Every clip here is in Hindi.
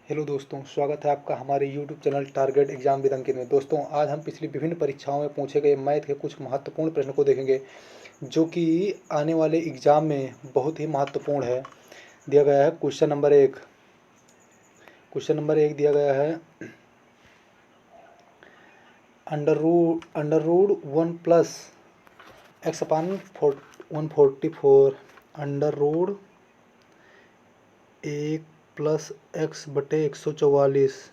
हेलो दोस्तों, स्वागत है आपका हमारे YouTube channel target exam with Ankit में। दोस्तों, आज हम पिछली विभिन्न परीक्षाओं में पूछे गए मैथ के कुछ महत्वपूर्ण प्रश्नों को देखेंगे जो कि आने वाले एग्जाम में बहुत ही महत्वपूर्ण है। दिया गया है क्वेश्चन नंबर एक दिया गया है अंडर रूट 1 प्लस एक्स अपान 144 अंडर रूट 1 प्लस एक्स बटे 144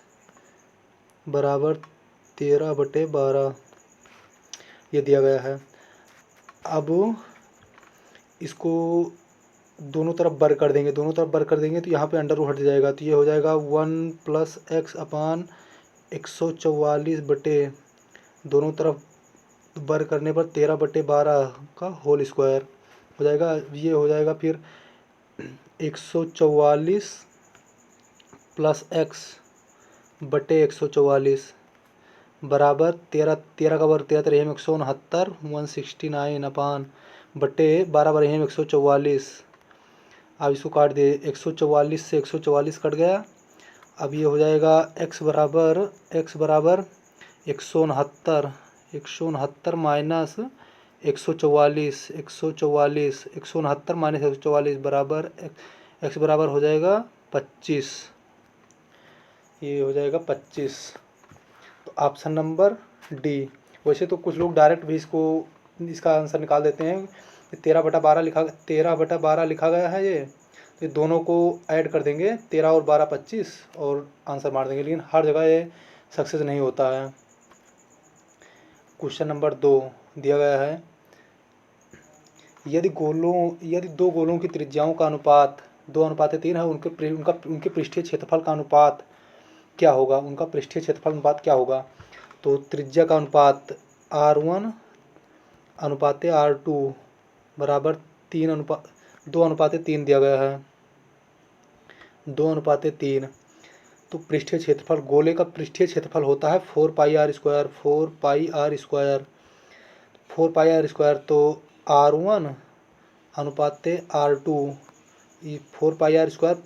बराबर 13/12 ये दिया गया है। अब इसको दोनों तरफ बर कर देंगे तो यहाँ पे अंडर रूट हट जाएगा, तो ये हो जाएगा 1 प्लस एक्स अपान 144 बटे दोनों तरफ बर करने पर 13/12 का होल स्क्वायर हो जाएगा। ये हो जाएगा फिर 144 प्लस एक्स बटे 144 बराबर 13 का वर्ग 13 में 169 169 अपान बटे 12 में 144। अब इसको काट दिए, 144 से 144 कट गया। अब ये हो जाएगा x बराबर 169 माइनस 144 169 माइनस 144 बराबर x बराबर हो जाएगा 25। ये हो जाएगा 25, तो ऑप्शन नंबर डी। वैसे तो कुछ लोग डायरेक्ट भी इसका आंसर निकाल देते हैं। 13/12 लिखा गया है ये, तो दोनों को ऐड कर देंगे, 13 और 12 25 और आंसर मार देंगे, लेकिन हर जगह ये सक्सेस नहीं होता है। क्वेश्चन नंबर 2 दिया गया है, यदि दो गोलों की त्रिज्याओं का अनुपात 2:3 है, उनके पृष्ठीय क्षेत्रफल का अनुपात क्या होगा? तो त्रिज्या का अनुपात R1 अनुपाते R2 बराबर 2:3 दिया गया है, 2:3। तो पृष्ठीय क्षेत्रफल, गोले का पृष्ठीय क्षेत्रफल होता है 4πr स्क्वायर। तो R1 अनुपाते R2, ये 4πr स्क्वायर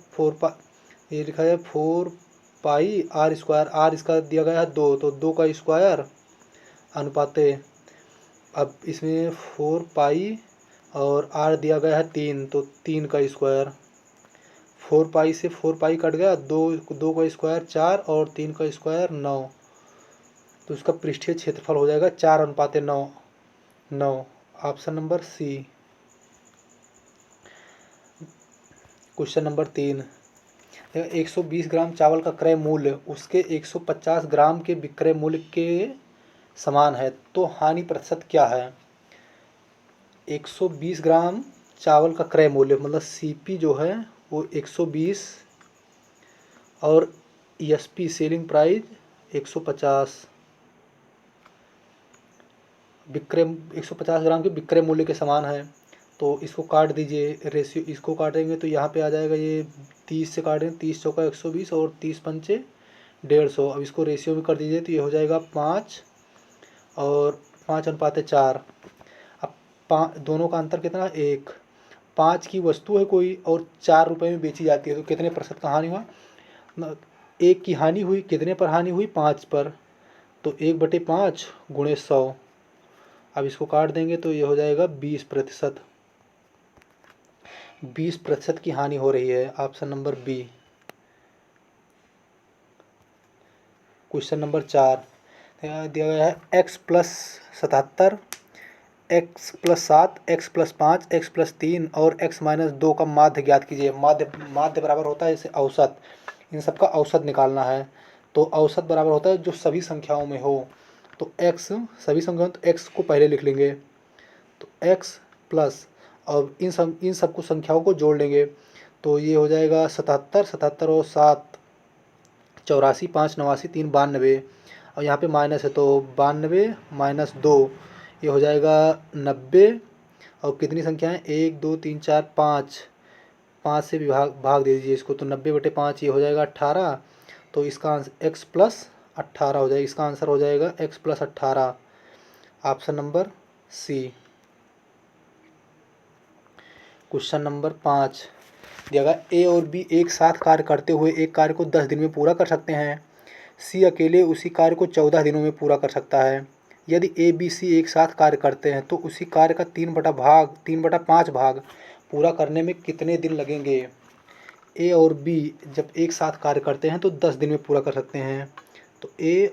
ये लिखा है 4πr स्क्वायर। आर इसका दिया गया है 2, तो 2 का स्क्वायर अनुपाते, अब इसमें 4π और r दिया गया है 3, तो 3 का स्क्वायर। 4π से 4π कट गया, 2 का स्क्वायर 4 और 3 का स्क्वायर 9, तो इसका पृष्ठीय क्षेत्रफल हो जाएगा 4:9। Option number C. Question number 3, 120 gram चावल का क्रय मूल्य उसके 150 ग्राम के विक्रय मूल्य के समान है, तो हानि प्रतिशत क्या है? 120 ग्राम चावल का क्रय मूल्य मतलब सीपी जो है वो 120 और एसपी सेलिंग प्राइस 150, विक्रय 150 ग्राम के विक्रय मूल्य के समान है। तो इसको काट दीजिए, रेशियो इसको काटेंगे तो यहाँ पे आ जाएगा, ये 30 से काटेंगे, 30 चौका 120 और 30 पंचे 150। अब इसको रेशियो में कर दीजिए तो ये हो जाएगा 5 और 5:4। अब दोनों का अंतर कितना? 1। 5 की वस्तु है कोई और 4 रुपये में बेची जाती है, तो कितने प्रतिशत का हानि हुआ? 1 की हानि हुई, कितने पर हानि हुई? 5 पर, तो 1/5 गुणे 100। अब इसको काट देंगे तो ये हो जाएगा 20%। 20% की हानि हो रही है। Option number B. Question number 4 दिया गया है, x plus 77, x plus 7, x plus 5, x plus 3 और x माइनस 2 का माध्य ज्ञात कीजिए। माध्य बराबर होता है इसे औसत, इन सबका औसत निकालना है। तो औसत बराबर होता है जो सभी संख्याओं में हो, तो x सभी संख्याओं, तो x को पहले लिख लेंगे, तो x प्लस और इन सबको संख्याओं को जोड़ लेंगे, तो ये हो जाएगा 77 और 7 84, 5 89, 3 92, और यहाँ पे माइनस है तो 92 माइनस 2 ये हो जाएगा 90। और कितनी संख्या है? 1 2 3 4 5, 5 से भाग दे दीजिए इसको, तो 90/5 ये हो जाएगा 18। तो इसका आंसर x प्लस 18 हो जाएगा, इसका आंसर हो जाएगा x plus 18। Option number C. Question number 5 दिया गया ए और बी एक साथ कार्य करते हुए एक कार्य को 10 दिन में पूरा कर सकते हैं। सी अकेले उसी कार्य को 14 दिनों में पूरा कर सकता है। यदि ए बी सी एक साथ कार्य करते हैं तो उसी कार्य का 3/5 भाग पूरा करने में कितने दिन लगेंगे। ए और बी जब एक साथ कार्य करते हैं तो 10 दिन में पूरा कर सकते हैं। तो ए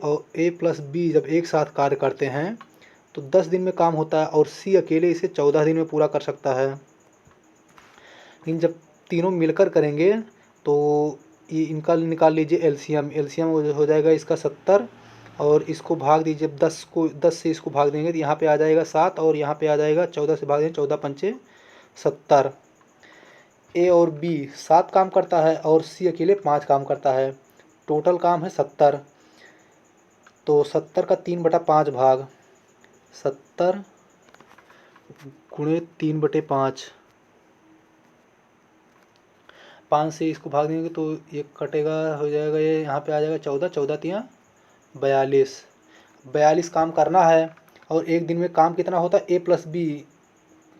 प्लस बी जब एक साथ कार्य करते हैं तो 10 दिन में काम होता है और सी अकेले इसे 14 दिन में पूरा कर सकता है। लेकिन जब तीनों मिलकर करेंगे तो ये इनका निकाल लीजिए एलसीएम। एलसीएम हो जाएगा इसका 70 और इसको भाग दीजिए 10 से इसको भाग देंगे तो यहाँ पे आ जाएगा 7 और यहाँ पे आ जाएगा 14 से भाग देंगे 14 पंचे 70। ए और बी 7 काम करता है और सी अकेले 5 काम करता है। टोटल काम है 70। तो 70 का 3/5 भाग 70 गुणे 3/5। 5 से इसको भाग देंगे तो ये कटेगा, हो जाएगा ये यहाँ पे आ जाएगा 14, 14 तियाँ 42। 42 काम करना है और एक दिन में काम कितना होता है। ए प्लस बी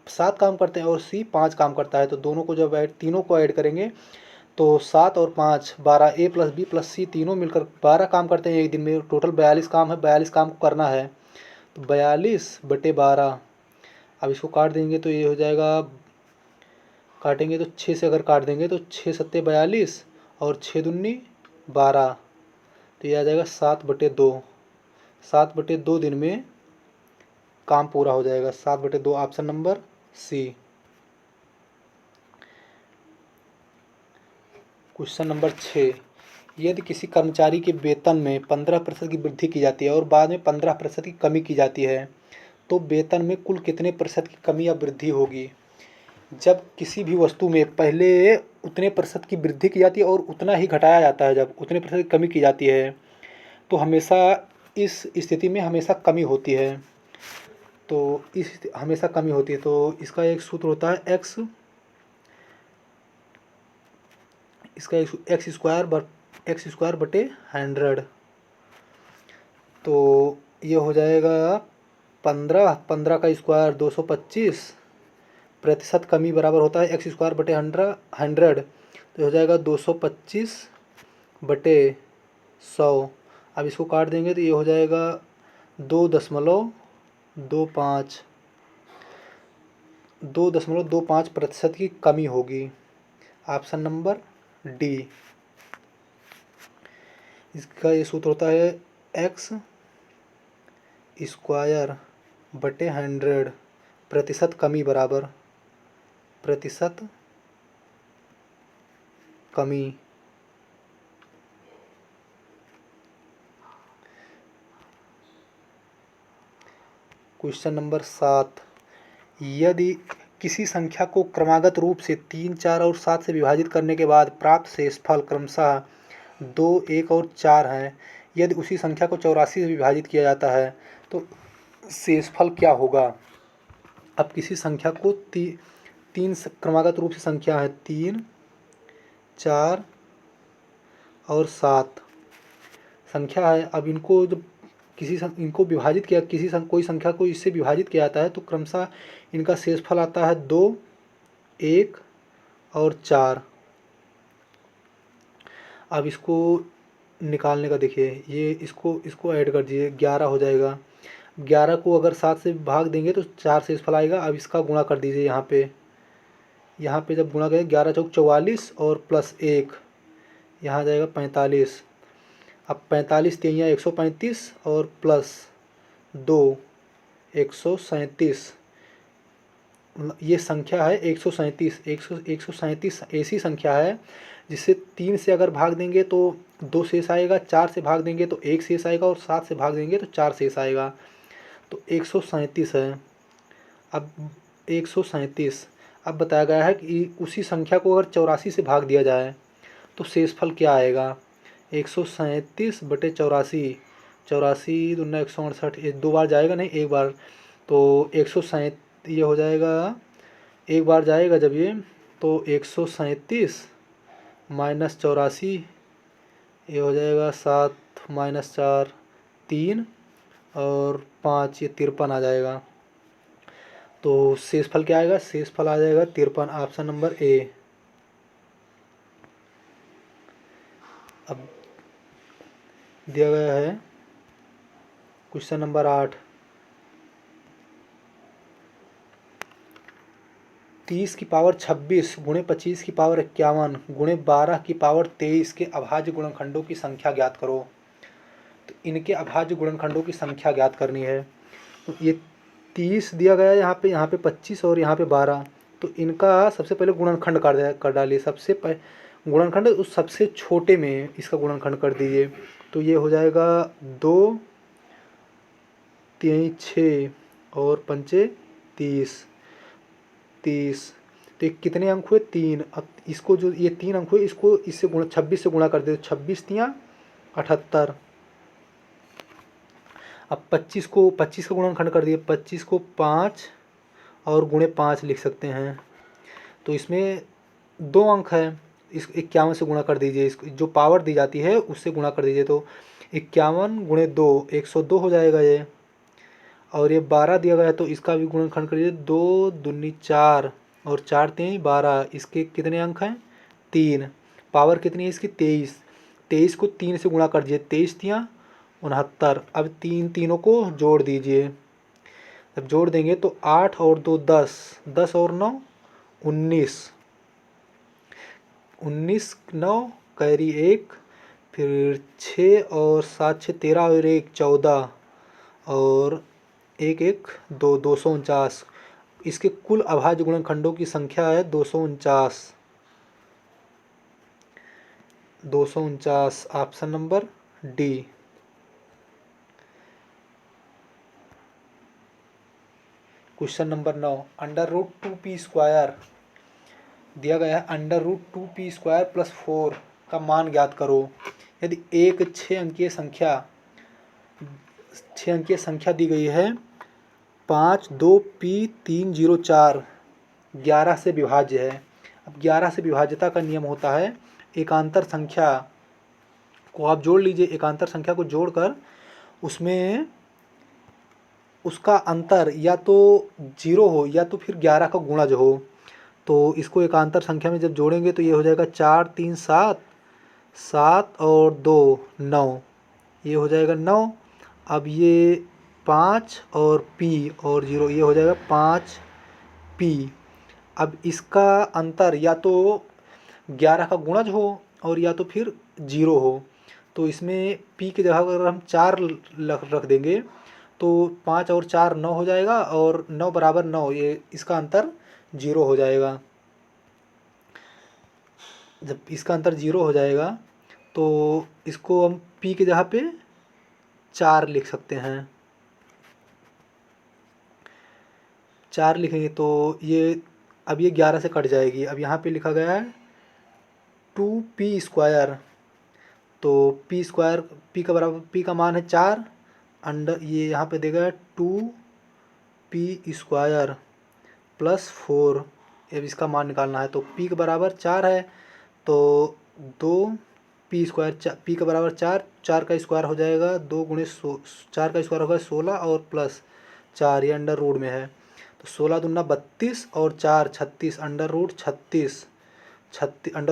7 काम करते हैं और सी 5 काम करता है। तो दोनों को जब तीनों को ऐड करेंगे तो 7 और 5 12। ए प्लस बी प्लस सी तीनों मिलकर 12 काम करते हैं एक दिन में। टोटल 42 काम है, 42 काम को करना है। तो 42/12। अब इसको काट देंगे तो ये हो जाएगा, काटेंगे तो 6 से अगर काट देंगे तो 6 सत्ते 42 और 6 दूनी 12। तो ये आ जाएगा 7/2। 7/2 दिन में काम पूरा हो जाएगा। 7/2 option number C. Question number 6, यदि किसी कर्मचारी के वेतन में 15% की वृद्धि की जाती है और बाद में 15% की कमी की जाती है तो वेतन में कुल कितने प्रतिशत की कमी या वृद्धि होगी। जब किसी भी वस्तु में पहले उतने प्रतिशत की वृद्धि की जाती है और उतना ही घटाया जाता है, जब उतने प्रतिशत की कमी की जाती है तो हमेशा इस स्थिति में हमेशा कमी होती है। तो हमेशा कमी होती है। तो इसका एक सूत्र होता है एक्स स्क्वायर बटे 100। तो ये हो जाएगा 15 का स्क्वायर 225 प्रतिशत कमी बराबर होता है एक्स स्क्वायर बटे 100। तो हो जाएगा 225/100। अब इसको काट देंगे तो ये हो जाएगा 2.25। 2.25% की कमी होगी। Option number D. इसका ये सूत्र होता है एक्स स्क्वायर बटे 100 प्रतिशत कमी बराबर प्रतिशत कमी। क्वेश्चन नंबर 7, यदि किसी संख्या को क्रमागत रूप से 3, 4 और 7 से विभाजित करने के बाद प्राप्त शेषफल क्रमशः 2, 1 और 4 हैं, यदि उसी संख्या को 84 से विभाजित किया जाता है तो शेषफल क्या होगा। अब किसी संख्या को तीन क्रमागत रूप से संख्या है 3, 4 और 7 संख्या है। अब इनको जब इनको विभाजित किया, कोई संख्या को इससे विभाजित किया जाता है तो क्रमशः इनका शेषफल आता है 2, 1 और 4। अब इसको निकालने का देखिए, ये इसको ऐड कर दीजिए 11 हो जाएगा। 11 को अगर 7 से भाग देंगे तो 4 शेषफल आएगा। अब इसका गुणा कर दीजिए यहाँ पे जब गुणा करें 11 चौक 44 और प्लस 1 यहाँ आ जाएगा 45। अब 45 तियाँ 135 और प्लस 2 137। ये संख्या है 137 ऐसी संख्या है जिससे 3 से अगर भाग देंगे तो 2 शेष आएगा, 4 से भाग देंगे तो 1 शेष आएगा और 7 से भाग देंगे तो 4 शेष आएगा। तो 137 है। अब 137 अब बताया गया है कि उसी संख्या को अगर 84 से भाग दिया जाए तो शेषफल क्या आएगा। 137/84, 84 दूना 168, ये 2 बार जाएगा नहीं, एक बार। तो 137 ये हो जाएगा, एक बार जाएगा जब ये, तो 137 माइनस 84 ये हो जाएगा 7 माइनस 4 3 और 5 ये 53 आ जाएगा। तो शेषफल क्या आएगा, शेषफल आ जाएगा 53। Option number A. अब दिया गया है क्वेश्चन नंबर 8, 30 की पावर 26 गुणे 25 की पावर 51 गुणे 12 की पावर 23 के अभाज्य गुणनखंडों की संख्या ज्ञात करो। तो इनके अभाज्य गुणनखंडों की संख्या ज्ञात करनी है। तो ये 30 दिया गया है यहाँ पे 25 और यहाँ पे 12। तो इनका सबसे पहले गुणनखंड कर डालिए। गुणनखंड उस सबसे छोटे में इसका गुणनखंड कर दीजिए। तो ये हो जाएगा 2 3 6 और 5 30। तो ये कितने अंक हुए? 3। अब इसको जो ये 3 अंक हुए इसको इससे 26 से गुणा कर दे। 26 तियाँ 78। अब 25 का गुणनखंड कर दिए। 25 को 5 और गुणे 5 लिख सकते हैं। तो इसमें 2 अंक है, इस 51 से गुणा कर दीजिए। इसको जो पावर दी जाती है उससे गुणा कर दीजिए। तो 51 गुणे 2 102 हो जाएगा ये। और ये 12 दिया गया है तो इसका भी गुणनखंड करिए। 2 दूनी 4 और 4 3 12। इसके कितने अंक हैं? 3। पावर कितनी है इसकी? 23। 23 को 3 से गुणा कर दीजिए। 23 तियाँ 69। अब तीनों को जोड़ दीजिए। जब जोड़ देंगे तो 8 और 2 10, 10 और 9 19, 19 9 कैरी 1, फिर 6 और 7 6 13 और 1 14 और 1 1 2 249। इसके कुल अभाज्य गुणनखंडों की संख्या है 249। 249 option number D. Question number 9, √2p² दिया गया है। √2p² + 4 का मान ज्ञात करो। यदि एक 6 अंकीय संख्या दी गई है 52p304 11 से विभाज्य है। अब 11 से विभाज्यता का नियम होता है एकांतर संख्या को आप जोड़ लीजिए। एकांतर संख्या को जोड़कर उसमें उसका अंतर या तो 0 हो या तो फिर 11 का गुणज हो। तो इसको एकांतर संख्या में जब जोड़ेंगे तो ये हो जाएगा 4 3 7, 7 और 2 9, ये हो जाएगा 9। अब ये 5 और p और 0, ये हो जाएगा 5p। अब इसका अंतर या तो 11 का गुणज हो और या तो फिर 0 हो। तो इसमें p की जगह अगर हम 4 रख देंगे तो 5 और 4 9 हो जाएगा और 9 बराबर 9, ये इसका अंतर 0 हो जाएगा। जब इसका अंतर 0 हो जाएगा तो इसको हम p की जगह पे 4 लिख सकते हैं। 4 लिखेंगे तो ये अब ये 11 से कट जाएगी। अब यहाँ पे लिखा गया है 2p²। तो p का बराबर p का मान है 4 अंडर ये यहाँ पे देगा 2p² + 4। अब इसका मान निकालना है। तो p के बराबर 4 है तो 2p²। p का बराबर 4, 4 का स्क्वायर हो जाएगा 2 गुणे 4 का स्क्वायर होगा 16 और प्लस 4, ये अंडर रूट में है। तो 16 दूना 32 और 4 36, अंडर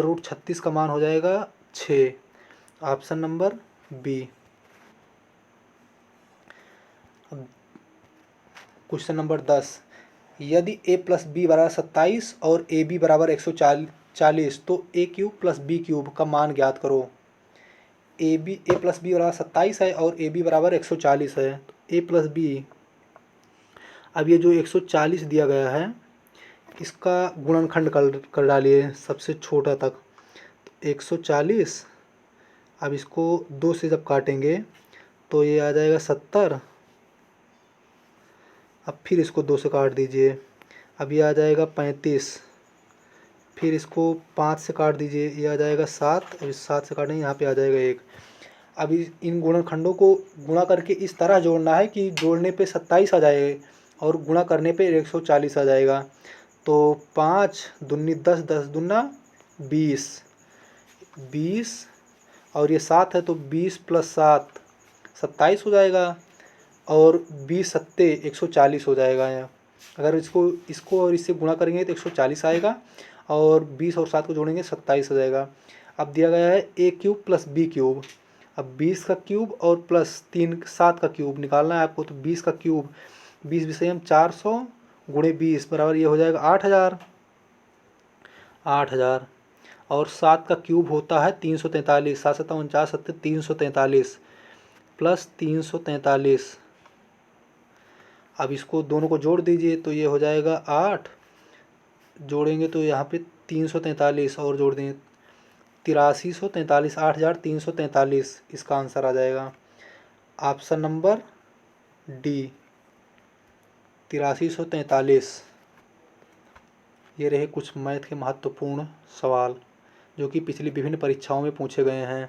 रूट 36 का मान हो जाएगा 6। Option number B. Question number 10, यदि a + b = 27 और ab = 140 तो a³ + b³ का मान ज्ञात करो। a + b = 27 है और ab = 140 है। तो a + b, अब ये जो 140 दिया गया है इसका गुणनखंड कर डालिए सबसे छोटा तक। तो 140, अब इसको 2 से जब काटेंगे तो ये आ जाएगा 70। अब फिर इसको 2 से काट दीजिए, अब ये आ जाएगा 35। फिर इसको 5 से काट दीजिए, ये आ जाएगा 7। अब इस 7 से काटेंगे यहाँ पे आ जाएगा 1। अब इन गुणनखंडों को गुणा करके इस तरह जोड़ना है कि जोड़ने पे 27 आ जाए और गुणा करने पे 140 आ जाएगा। तो 5 दूनी 10, 10 दूना 20, 20 और ये 7 है तो 20 + 7 27 हो जाएगा और 20 सत्ते 140 हो जाएगा। यहाँ अगर इसको और इससे गुणा करेंगे तो 140 आएगा और 20 और 7 को जोड़ेंगे 27 हो जाएगा। अब दिया गया है ए क्यूब प्लस बी क्यूब। अब 20 का क्यूब और प्लस 7 का क्यूब निकालना है आपको। तो 20 का क्यूब 20 विषयम 400 गुणे 20 बराबर ये हो जाएगा 8000। 8000 और 7 का क्यूब होता है 343। 7 7 49 7 343 प्लस 343। अब इसको दोनों को जोड़ दीजिए तो ये हो जाएगा 8। जोड़ेंगे तो यहाँ पे 343 और जोड़ देंगे 8343। 8343 इसका आंसर आ जाएगा। Option number D 8343। ये रहे कुछ मैथ के महत्वपूर्ण सवाल जो कि पिछली विभिन्न परीक्षाओं में पूछे गए हैं।